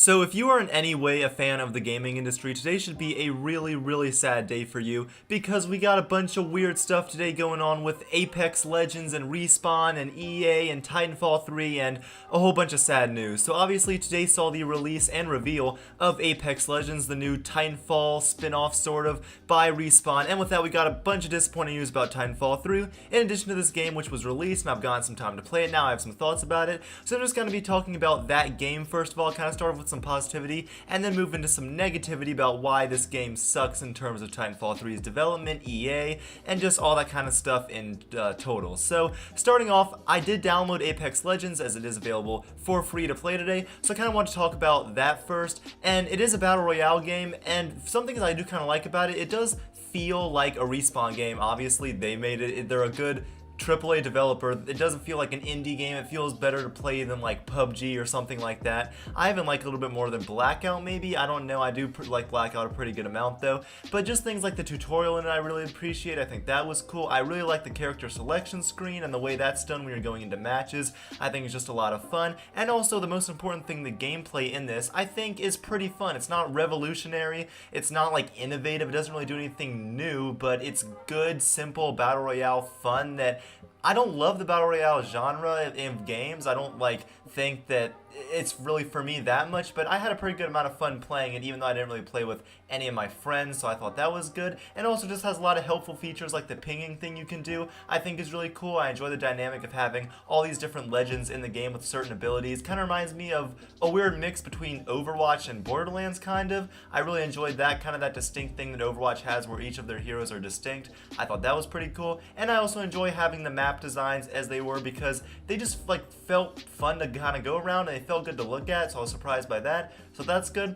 So if you are in any way a fan of the gaming industry, today should be a really sad day for you because we got a bunch of weird stuff today going on with Apex Legends and Respawn and EA and Titanfall 3 and a whole bunch of sad news. So obviously today saw the release and reveal of Apex Legends, the new Titanfall spin-off sort of by Respawn, and with that we got a bunch of disappointing news about Titanfall 3 in addition to this game which was released, and I've gotten some time to play it now. I have some thoughts about it, so I'm just going to be talking about that game first of all, kind of start with some positivity and then move into some negativity about why this game sucks in terms of Titanfall 3's development, EA, and just all that kind of stuff in total. So starting off, I did download Apex Legends as it is available for free to play today, so I kind of want to talk about that first. And it is a battle royale game, and something that I do kind of like about it, it does feel like a Respawn game. Obviously they made it, they're a good AAA developer. It doesn't feel like an indie game. It feels better to play than like PUBG or something like that. I even like a little bit more than Blackout maybe. I don't know. I do like Blackout a pretty good amount though. But just things like the tutorial in it I really appreciate. I think that was cool. I really like the character selection screen and the way that's done when you're going into matches. I think it's just a lot of fun. And also the most important thing, the gameplay in this, I think is pretty fun. It's not revolutionary. It's not like innovative. It doesn't really do anything new, but it's good, simple battle royale fun that I don't love the battle royale genre in games. I don't think that it's really for me that much, but I had a pretty good amount of fun playing it even though I didn't really play with any of my friends, so I thought that was good. And also just has a lot of helpful features like the pinging thing you can do. I think is really cool. I enjoy the dynamic of having all these different legends in the game with certain abilities. Kind of reminds me of a weird mix between Overwatch and Borderlands kind of. I really enjoyed that, kind of that distinct thing that Overwatch has where each of their heroes are distinct. I thought that was pretty cool. And I also enjoy having the map designs as they were because they just felt fun to kind of go around and they felt good to look at, so I was surprised by that, so that's good.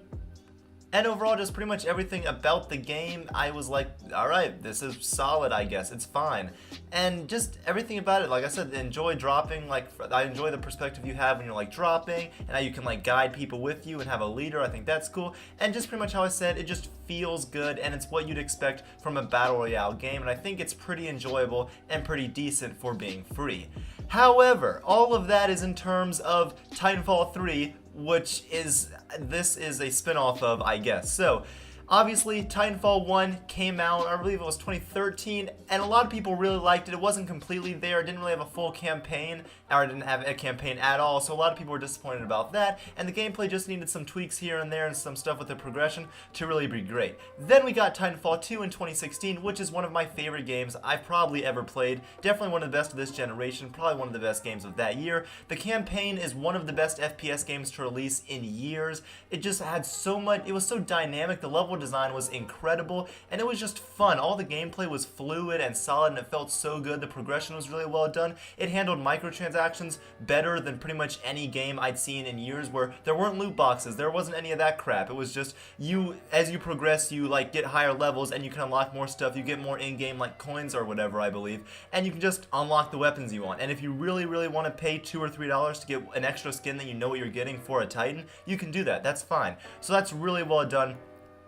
And overall, just pretty much everything about the game, I was like, alright, this is solid, I guess, it's fine. And just everything about it, like I said, enjoy dropping, I enjoy the perspective you have when you're dropping, and how you can guide people with you and have a leader. I think that's cool. And just pretty much how I said, it just feels good, and it's what you'd expect from a battle royale game, and I think it's pretty enjoyable and pretty decent for being free. However, all of that is in terms of Titanfall 3, which this is a spin-off of, I guess. So obviously Titanfall 1 came out, I believe it was 2013, and a lot of people really liked it. It wasn't completely there, it didn't really have a full campaign, or it didn't have a campaign at all, so a lot of people were disappointed about that, and the gameplay just needed some tweaks here and there and some stuff with the progression to really be great. Then we got Titanfall 2 in 2016, which is one of my favorite games I've probably ever played. Definitely one of the best of this generation, probably one of the best games of that year. The campaign is one of the best FPS games to release in years. It just had so much, it was so dynamic, the level design was incredible, and it was just fun. All the gameplay was fluid and solid, and it felt so good. The progression was really well done. It handled microtransactions better than pretty much any game I'd seen in years, where there weren't loot boxes, there wasn't any of that crap. It was just as you progress, you get higher levels and you can unlock more stuff. You get more in-game coins or whatever, I believe, and you can just unlock the weapons you want. And if you really want to pay $2 or $3 to get an extra skin that you know what you're getting for a Titan, you can do that. That's fine. So that's really well done.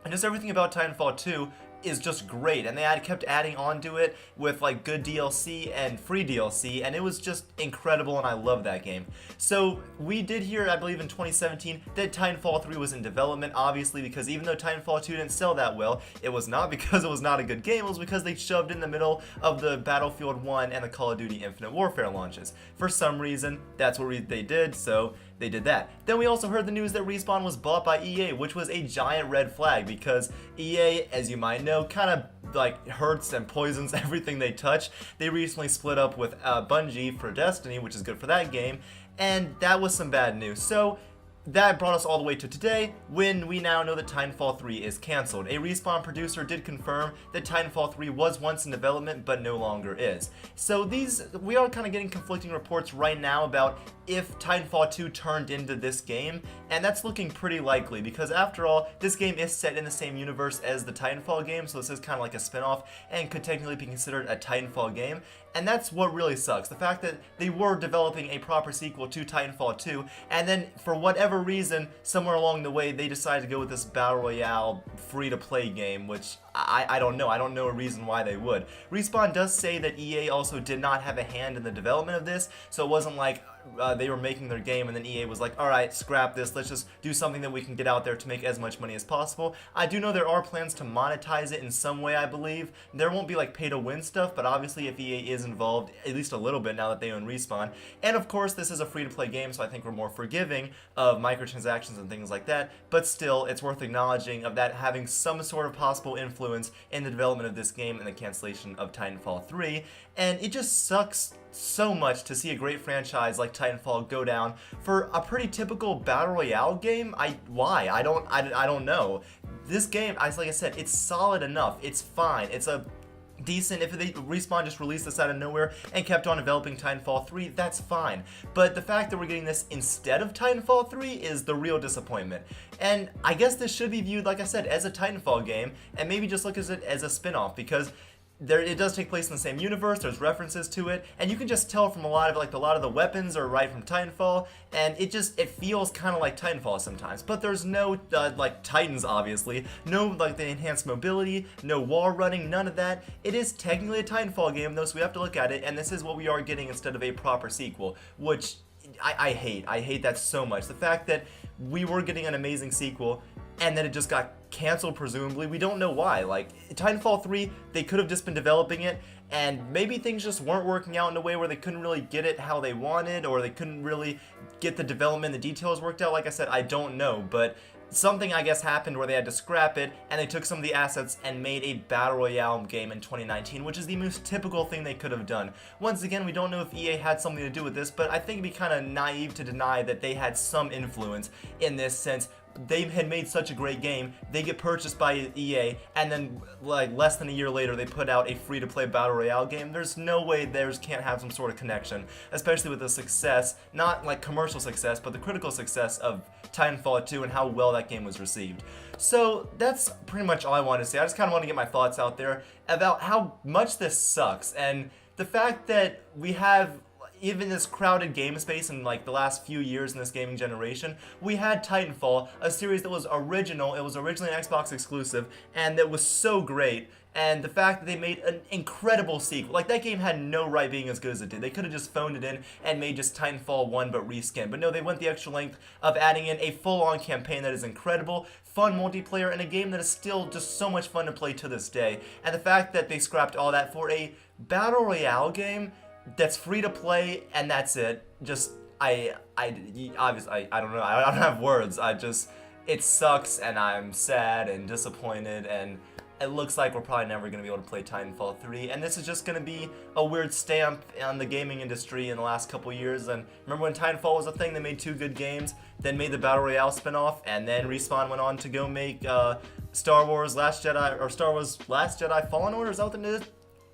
And just everything about Titanfall 2 is just great, and they kept adding onto it with good DLC and free DLC, and it was just incredible, and I love that game. So we did hear, I believe in 2017, that Titanfall 3 was in development, obviously, because even though Titanfall 2 didn't sell that well, it was not because it was not a good game, it was because they shoved in the middle of the Battlefield 1 and the Call of Duty Infinite Warfare launches. For some reason, that's what they did, so they did that. Then we also heard the news that Respawn was bought by EA, which was a giant red flag because EA, as you might know, kind of hurts and poisons everything they touch. They recently split up with Bungie for Destiny, which is good for that game, and that was some bad news. So that brought us all the way to today, when we now know that Titanfall 3 is cancelled. A Respawn producer did confirm that Titanfall 3 was once in development, but no longer is. So we are kind of getting conflicting reports right now about if Titanfall 2 turned into this game, and that's looking pretty likely because after all, this game is set in the same universe as the Titanfall game, so this is kind of like a spin-off and could technically be considered a Titanfall game, and that's what really sucks. The fact that they were developing a proper sequel to Titanfall 2, and then for whatever reason, somewhere along the way, they decided to go with this Battle Royale free-to-play game, which I don't know. I don't know a reason why they would. Respawn does say that EA also did not have a hand in the development of this, so it wasn't like they were making their game, and then EA was like, alright, scrap this, let's just do something that we can get out there to make as much money as possible. I do know there are plans to monetize it in some way, I believe. There won't be like pay to win stuff, but obviously if EA is involved, at least a little bit now that they own Respawn. And of course this is a free to play game, so I think we're more forgiving of microtransactions and things like that, but still it's worth acknowledging of that having some sort of possible influence in the development of this game and the cancellation of Titanfall 3. And it just sucks so much to see a great franchise like Titanfall go down for a pretty typical battle royale game. Why? I don't know. This game, like I said, it's solid enough. It's fine. It's a decent, if Respawn just released this out of nowhere and kept on developing Titanfall 3, that's fine. But the fact that we're getting this instead of Titanfall 3 is the real disappointment. And I guess this should be viewed, like I said, as a Titanfall game, and maybe just look at it as a spin-off, because it does take place in the same universe, there's references to it, and you can just tell from a lot of the weapons are right from Titanfall, and it feels kind of like Titanfall sometimes. But there's no, like, Titans, obviously, no, like, the enhanced mobility, no wall running, none of that. It is technically a Titanfall game, though, so we have to look at it, and this is what we are getting instead of a proper sequel, which I hate. I hate that so much. The fact that we were getting an amazing sequel, and then it just got canceled, presumably. We don't know why. Like, Titanfall 3, they could have just been developing it, and maybe things just weren't working out in a way where they couldn't really get it how they wanted, or they couldn't really get the development, the details worked out. Like I said, I don't know, but something, I guess, happened where they had to scrap it, and they took some of the assets and made a Battle Royale game in 2019, which is the most typical thing they could have done. Once again, we don't know if EA had something to do with this, but I think it'd be kind of naive to deny that they had some influence in this, since they had made such a great game, they get purchased by EA, and then like less than a year later they put out a free-to-play Battle Royale game. There's no way theirs can't have some sort of connection, especially with the success, not like commercial success, but the critical success of Titanfall 2 and how well that game was received. So that's pretty much all I wanted to say. I just kind of want to get my thoughts out there about how much this sucks, and the fact that we have even this crowded game space in like the last few years in this gaming generation. We had Titanfall, a series that was original, it was originally an Xbox exclusive, and that was so great. And the fact that they made an incredible sequel, like that game had no right being as good as it did. They could have just phoned it in and made just Titanfall 1 but reskin. But no, they went the extra length of adding in a full-on campaign that is incredible, fun multiplayer, and a game that is still just so much fun to play to this day. And the fact that they scrapped all that for a Battle Royale game that's free to play, and that's it. Just, obviously, I don't know, I don't have words. It sucks, and I'm sad and disappointed, and it looks like we're probably never going to be able to play Titanfall 3, and this is just going to be a weird stamp on the gaming industry in the last couple years. And remember when Titanfall was a thing, they made 2 good games, then made the Battle Royale spinoff, and then Respawn went on to go make Star Wars Last Jedi, or Star Wars Last Jedi Fallen Order, is that what it is?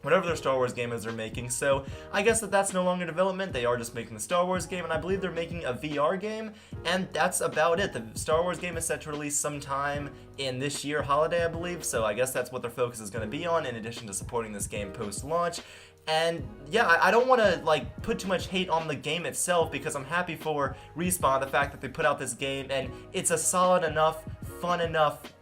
Whatever their Star Wars game is they're making. So I guess that's no longer development. They are just making the Star Wars game, and I believe they're making a VR game, and that's about it. The Star Wars game is set to release sometime in this year holiday, I believe, so I guess that's what their focus is going to be on, in addition to supporting this game post-launch. And yeah, I don't want to like put too much hate on the game itself, because I'm happy for Respawn, the fact that they put out this game, and it's a solid enough, fun enough,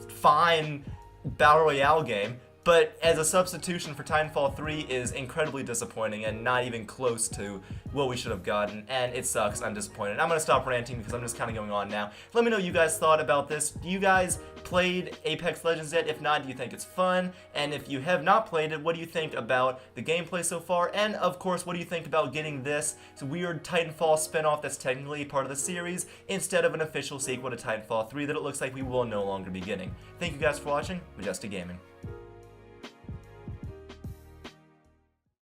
fine Battle Royale game. But as a substitution for Titanfall 3 is incredibly disappointing and not even close to what we should have gotten, and it sucks. I'm disappointed. I'm going to stop ranting because I'm just kind of going on now. Let me know what you guys thought about this. Do you guys played Apex Legends yet? If not, do you think it's fun? And if you have not played it, what do you think about the gameplay so far? And of course, what do you think about getting this weird Titanfall spinoff that's technically part of the series instead of an official sequel to Titanfall 3 that it looks like we will no longer be getting? Thank you guys for watching. MajesticGaming.